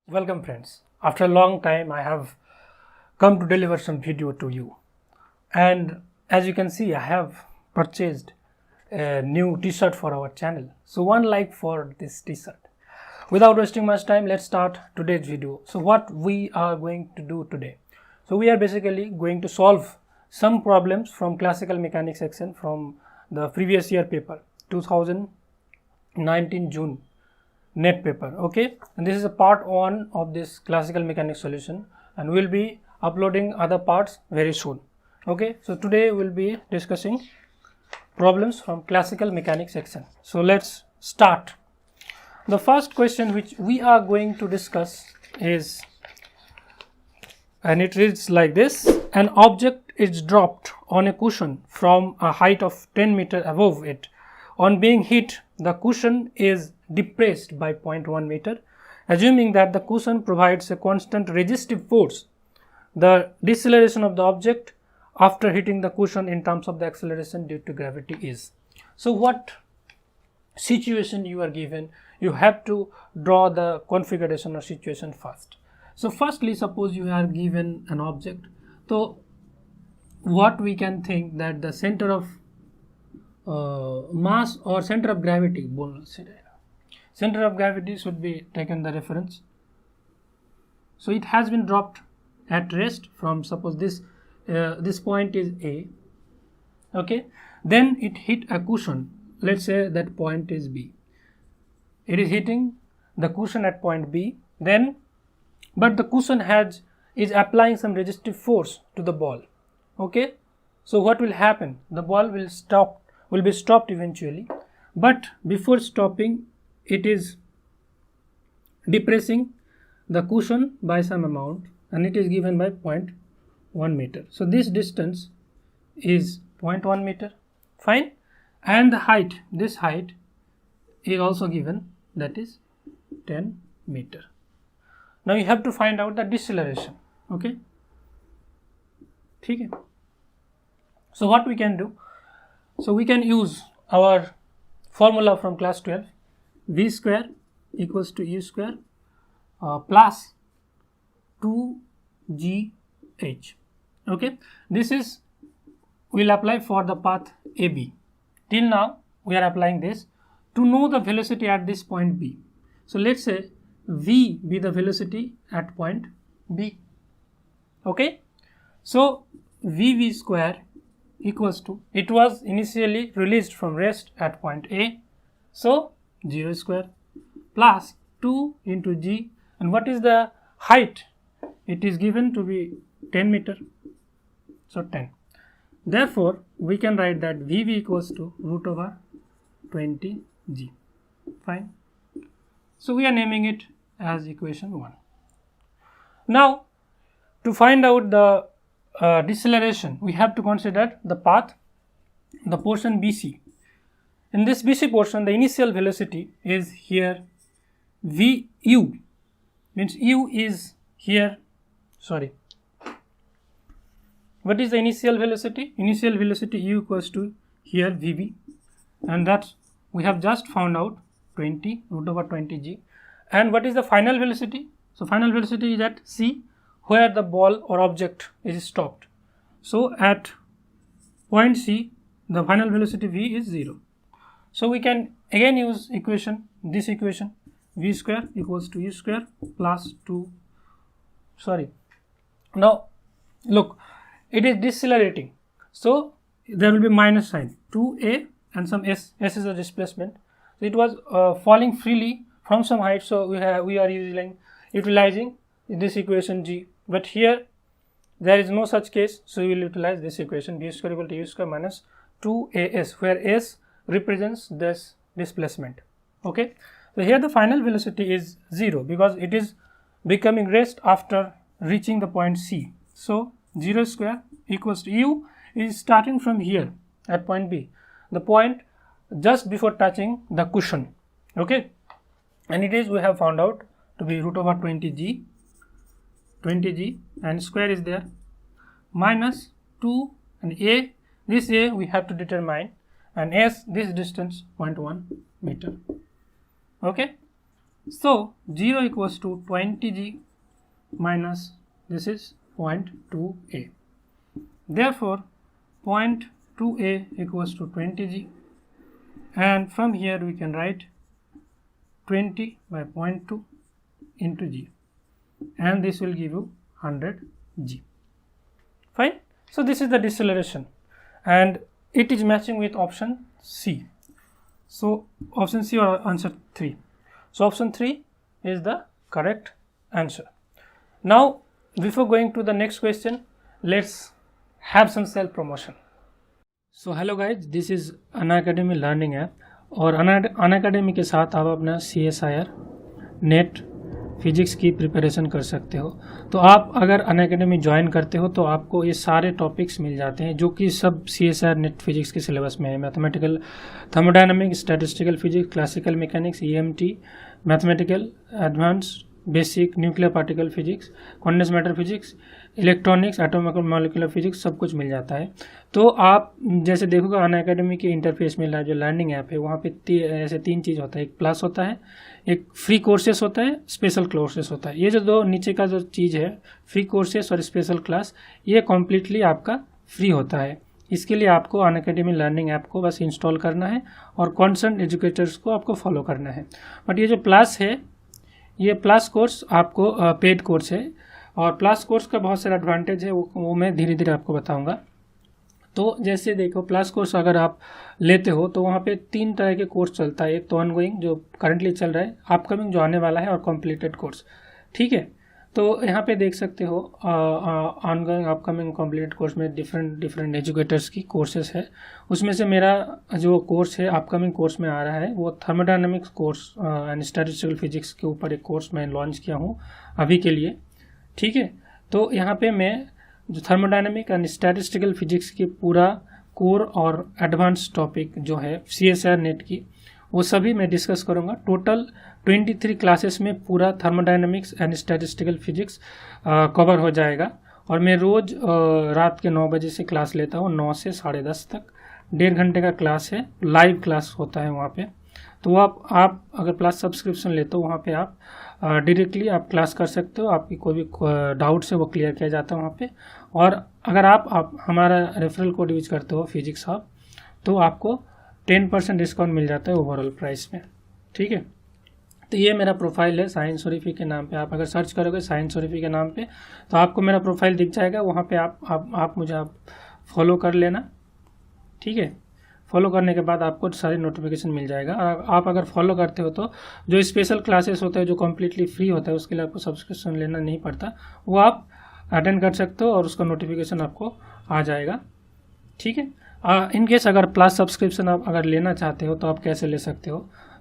Welcome friends. After a long time I have come to deliver some video to you, and as you can see I have purchased a new t-shirt for our channel. So one like for this t-shirt. Without wasting much time, let's start today's video. So what we are going to do today, so we are basically going to solve some problems from classical mechanics section from the previous year paper 2019 June NET paper. Okay, and this is a part 1 of this classical mechanics solution, and we'll be uploading other parts very soon. Okay, so today we'll be discussing problems from classical mechanics section. So let's start. The first question which we are going to discuss is, and it reads like this: an object is dropped on a cushion from a height of 10 meters above it. On being hit, the cushion is depressed by 0.1 meter. Assuming that the cushion provides a constant resistive force, the deceleration of the object after hitting the cushion in terms of the acceleration due to gravity is. So what situation you are given, you have to draw the configuration or situation first. So firstly, suppose you are given an object. So what we can think that the center of mass or center of gravity should be taken the reference. So it has been dropped at rest from, suppose this point is A. Okay, then it hit a cushion. Let's say that point is B. It is hitting the cushion at point B. Then, but the cushion is applying some resistive force to the ball. Okay, so what will happen? The ball will be stopped eventually, but before stopping, it is depressing the cushion by some amount, and it is given by 0.1 meter. So this distance is 0.1 meter. Fine. And the height, this height is also given, that is 10 meter. Now you have to find out the deceleration. Okay. Okay. So what we can do? So we can use our formula from class 12, v square equals to u square plus 2gh. Okay, this is we'll apply for the path AB. Till now we are applying this to know the velocity at this point B. So let's say v be the velocity at point B. Okay, so v square equals to, it was initially released from rest at point A, so 0 square plus 2 into g, and what is the height? It is given to be 10 meter, so 10. Therefore we can write that vv equals to root over 20 g. Fine. So we are naming it as equation 1. Now to find out the deceleration, we have to consider the path, the portion BC. In this BC portion, the initial velocity is here VU, means U is here, sorry. What is the initial velocity? Initial velocity U equals to here VV, and that we have just found out 20 root over 20g. And what is the final velocity? So final velocity is at C, where the ball or object is stopped. So at point C, the final velocity v is 0. So we can again use this equation, v square equals to u square plus 2. Now look, it is decelerating, so there will be minus sign, 2a and some s is the displacement. So it was falling freely from some height, so we are utilizing this equation g. But here there is no such case, so we will utilize this equation, v square equal to u square minus 2as, where s represents this displacement. Okay, so here the final velocity is 0 because it is becoming rest after reaching the point C. So 0 square equals to u is starting from here at point B, the point just before touching the cushion. Okay, and it is, we have found out to be root over 20g, and square is there, minus 2, and a, this a we have to determine, and s, this distance 0.1 meter. Okay, So 0 equals to 20g minus this is 0.2a. Therefore 0.2a equals to 20g, and from here we can write 20 by 0.2 into g, and this will give you 100g. Fine. So this is the deceleration, and it is matching with option C. So option C or answer 3. So option 3 is the correct answer. Now before going to the next question, let's have some self promotion. So hello guys, this is Unacademy learning app, और Unacademy के साथ आप अपना CSIR NET physics की preparation कर सकते हो। तो आप अगर अनअकैडमी ज्वाइन करते हो तो आपको ये सारे टॉपिक्स मिल जाते हैं जो कि सब CSIR NET फिजिक्स के सिलेबस में है। Mathematical, thermodynamic, statistical physics, classical mechanics, EMT, mathematical, advance, basic, nuclear particle physics, quantum matter physics, electronics, atomic molecular physics, सब कुछ मिल जाता है। तो आप जैसे देखोगे अनअकैडमी के इंटरफेस में जो लर्निंग ऐप है वहाँ पे ऐसे 3 चीज़ होता है, एक प्लस होता है, एक फ्री कोर्सेस होता है, स्पेशल कोर्सेस होता है। ये जो दो नीचे का जो चीज़ है फ्री कोर्सेस और स्पेशल क्लास, ये कम्प्लीटली आपका फ्री होता है। इसके लिए आपको अनअकैडमी लर्निंग ऐप को बस इंस्टॉल करना है और कॉन्स्टेंट एजुकेटर्स को आपको फॉलो करना है। बट ये जो प्लस है, ये प्लस कोर्स आपको पेड कोर्स है, और प्लस कोर्स का बहुत सारा एडवांटेज है, वो मैं धीरे धीरे आपको बताऊंगा। तो जैसे देखो प्लस कोर्स अगर आप लेते हो तो वहाँ पे 3 तरह के कोर्स चलता है। एक तो ऑनगोइंग जो करंटली चल रहा है, अपकमिंग जो आने वाला है, और कम्प्लीटेड कोर्स। ठीक है, तो यहाँ पे देख सकते हो ऑनगोइंग, अपकमिंग, कम्प्लीटेड कोर्स में डिफरेंट एजुकेटर्स की कोर्सेस है। उसमें से मेरा जो कोर्स है अपकमिंग कोर्स में आ रहा है वो thermodynamics course and statistical physics के ऊपर एक कोर्स मैं लॉन्च किया हूँ अभी के लिए। ठीक है, तो यहाँ पे मैं जो थर्मोडायनामिक एंड स्टैटिस्टिकल फिजिक्स की पूरा कोर और एडवांस टॉपिक जो है CSIR NET की, वो सभी मैं डिस्कस करूँगा। टोटल 23 क्लासेस में पूरा thermodynamics and statistical physics cover हो जाएगा। और मैं रोज़ रात के 9 बजे से क्लास लेता हूँ, 9 से 10:30 तक। 1.5 घंटे का क्लास है, लाइव क्लास होता है वहाँ पे। तो आप अगर प्लस सब्सक्रिप्शन लेते हो वहाँ पे आप डायरेक्टली आप क्लास कर सकते हो। आपकी कोई भी डाउट्स है वो क्लियर किया जाता है वहाँ पे। और अगर आप हमारा रेफरल कोड यूज करते हो फिजिक्स हब, तो आपको 10% डिस्काउंट मिल जाता है ओवरऑल प्राइस में। ठीक है, तो ये मेरा प्रोफाइल है साइंस ओरिफी के नाम पे। आप अगर सर्च करोगे साइंस ओरिफी के नाम पे तो आपको मेरा प्रोफाइल दिख जाएगा। वहाँ पे आप मुझे फॉलो कर लेना। ठीक है, फॉलो करने के बाद आपको सारी नोटिफिकेशन मिल जाएगा। और आप अगर फॉलो करते हो तो जो स्पेशल क्लासेस होते हैं जो कम्प्लीटली फ्री होता है उसके लिए आपको सब्सक्रिप्शन लेना नहीं पड़ता, वो आप अटेंड कर सकते हो और उसका नोटिफिकेशन आपको आ जाएगा। ठीक है, इन केस अगर प्लस सब्सक्रिप्शन आप अगर लेना चाहते हो तो आप कैसे ले सकते हो,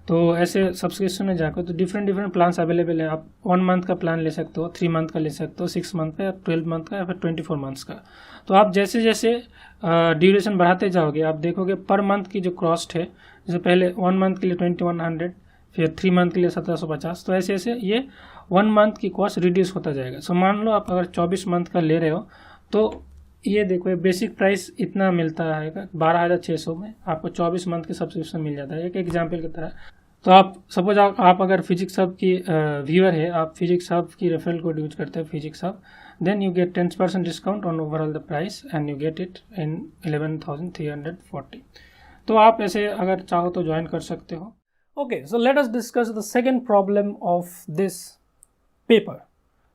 तो ऐसे सब्सक्रिप्शन में जाकर तो डिफरेंट प्लान्स अवेलेबल है। आप 1 मंथ का प्लान ले सकते हो, 3 मंथ का ले सकते हो, 6 मंथ का, या 12 मंथ का, या फिर 24 मंथ्स का। तो आप जैसे जैसे ड्यूरेशन बढ़ाते जाओगे आप देखोगे पर मंथ की जो कॉस्ट है, जैसे पहले 1 मंथ के लिए 2100, फिर 3 मंथ के लिए 1750, तो ऐसे ऐसे ये 1 मंथ की कॉस्ट रिड्यूस होता जाएगा। सो मान लो आप अगर 24 मंथ का ले रहे हो तो ये देखो ये बेसिक प्राइस इतना मिलता है 12,600 में, आपको 24 मंथ की सब्सक्रिप्शन मिल जाता है, एक एग्जाम्पल की तरह। तो आप सपोज आप अगर फिजिक्स हब की व्यूअर है, आप फिजिक्स हब की रेफरल कोड यूज करते हैं Physics Hub, then you get 10% discount on overall the price and you get it in 11,340। तो आप ऐसे अगर चाहो तो ज्वाइन कर सकते हो। Okay, so let us discuss the second problem of this paper.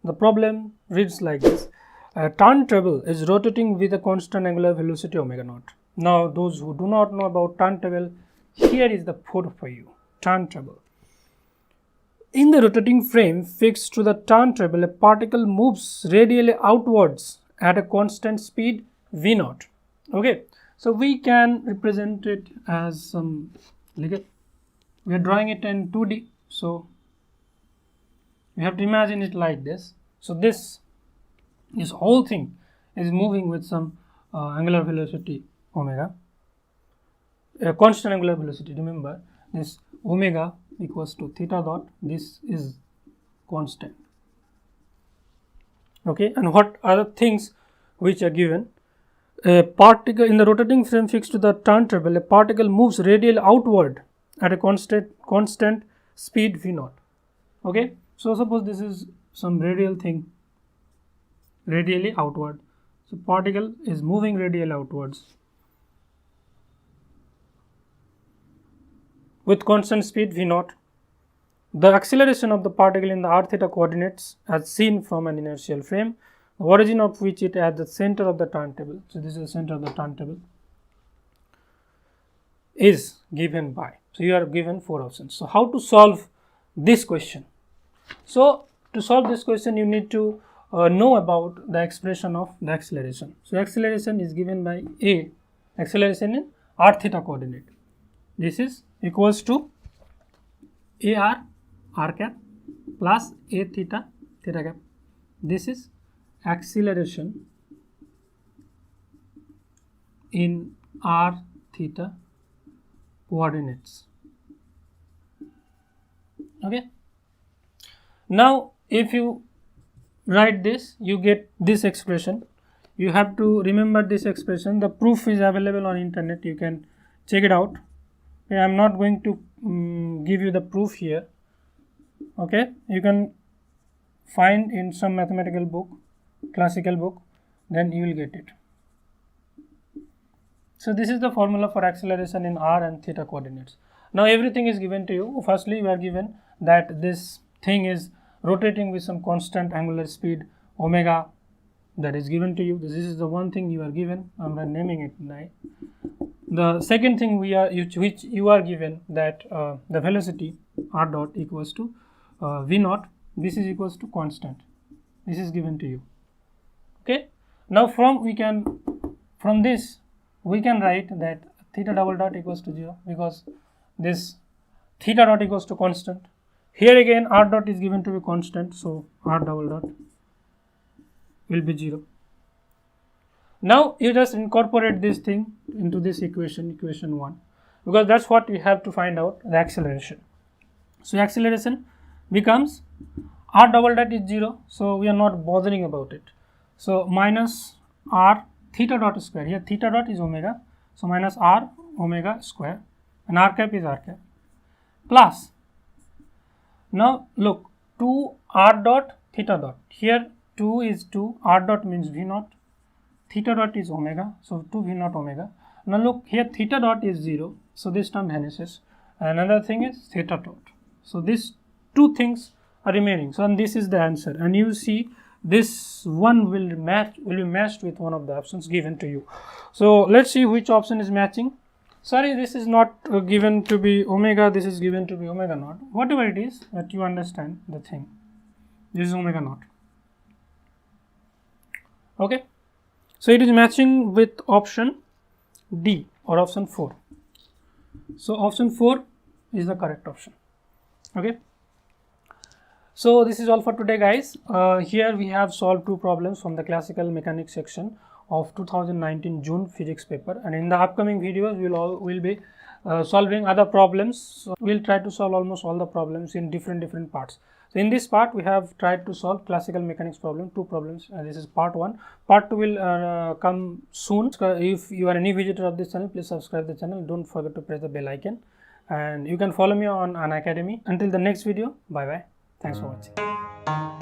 The problem reads like this: a turntable is rotating with a constant angular velocity omega naught. Now those who do not know about turntable, here is the code for you. Turntable. In the rotating frame fixed to the turntable, a particle moves radially outwards at a constant speed v naught. Okay, so we can represent it as some, we are drawing it in 2D, so we have to imagine it like this. So this whole thing is moving with some angular velocity omega, a constant angular velocity. Remember, this omega equals to theta dot, this is constant. Okay, and what are the things which are given? A particle in the rotating frame fixed to the turntable, a particle moves radially outward at a constant speed v naught. Okay, so suppose this is some radial thing, radially outward. So particle is moving radially outwards with constant speed v0. The acceleration of the particle in the r-theta coordinates as seen from an inertial frame, the origin of which it at the center of the turntable. So this is the center of the turntable, is given by. So you are given 4 options. So how to solve this question? So to solve this question, you need to know about the expression of the acceleration. So acceleration is given by a acceleration in r-theta coordinate. This is equals to ar r cap plus a theta theta cap. This is acceleration in r theta coordinates. Okay. Now if you write this, you get this expression. You have to remember this expression. The proof is available on internet, you can check it out. Okay, I am not going to give you the proof here. Okay, you can find in some mathematical book, classical book, then you will get it. So this is the formula for acceleration in r and theta coordinates. Now everything is given to you. Firstly, you are given that this thing is rotating with some constant angular speed omega, that is given to you. This is the one thing you are given. I am naming it now. The second thing which you are given, that the velocity r dot equals to v naught. This is equals to constant. This is given to you. Okay. Now from this we can write that theta double dot equals to 0, because this theta dot equals to constant. Here again r dot is given to be constant, so r double dot will be 0. Now you just incorporate this thing into this equation 1, because that's what we have to find out, the acceleration. So acceleration becomes r double dot is 0, so we are not bothering about it. So minus r theta dot square, here theta dot is omega, so minus r omega square, and r cap is r cap, plus, now look, 2 r dot theta dot, here 2 is 2, r dot means v naught, theta dot is omega, so 2 v naught omega. Now look, here theta dot is 0, so this term vanishes. Another thing is theta dot, so these two things are remaining. So and this is the answer, and you see this one will be matched with one of the options given to you. So let's see which option is matching. Sorry, this is not given to be omega, this is given to be omega naught. Whatever it is, that you understand the thing. This is omega naught. Okay. So it is matching with option D or option 4. So option 4 is the correct option. Okay. So this is all for today, guys. Here we have solved 2 problems from the classical mechanics section of 2019 June physics paper, and in the upcoming videos we'll be solving other problems. So we'll try to solve almost all the problems in different parts. So in this part we have tried to solve classical mechanics problem, 2 problems, and this is part 1. Part 2 will come soon. So if you are a new visitor of this channel, please subscribe the channel. Don't forget to press the bell icon, and you can follow me on Unacademy. Until the next video, bye bye. Thanks for watching.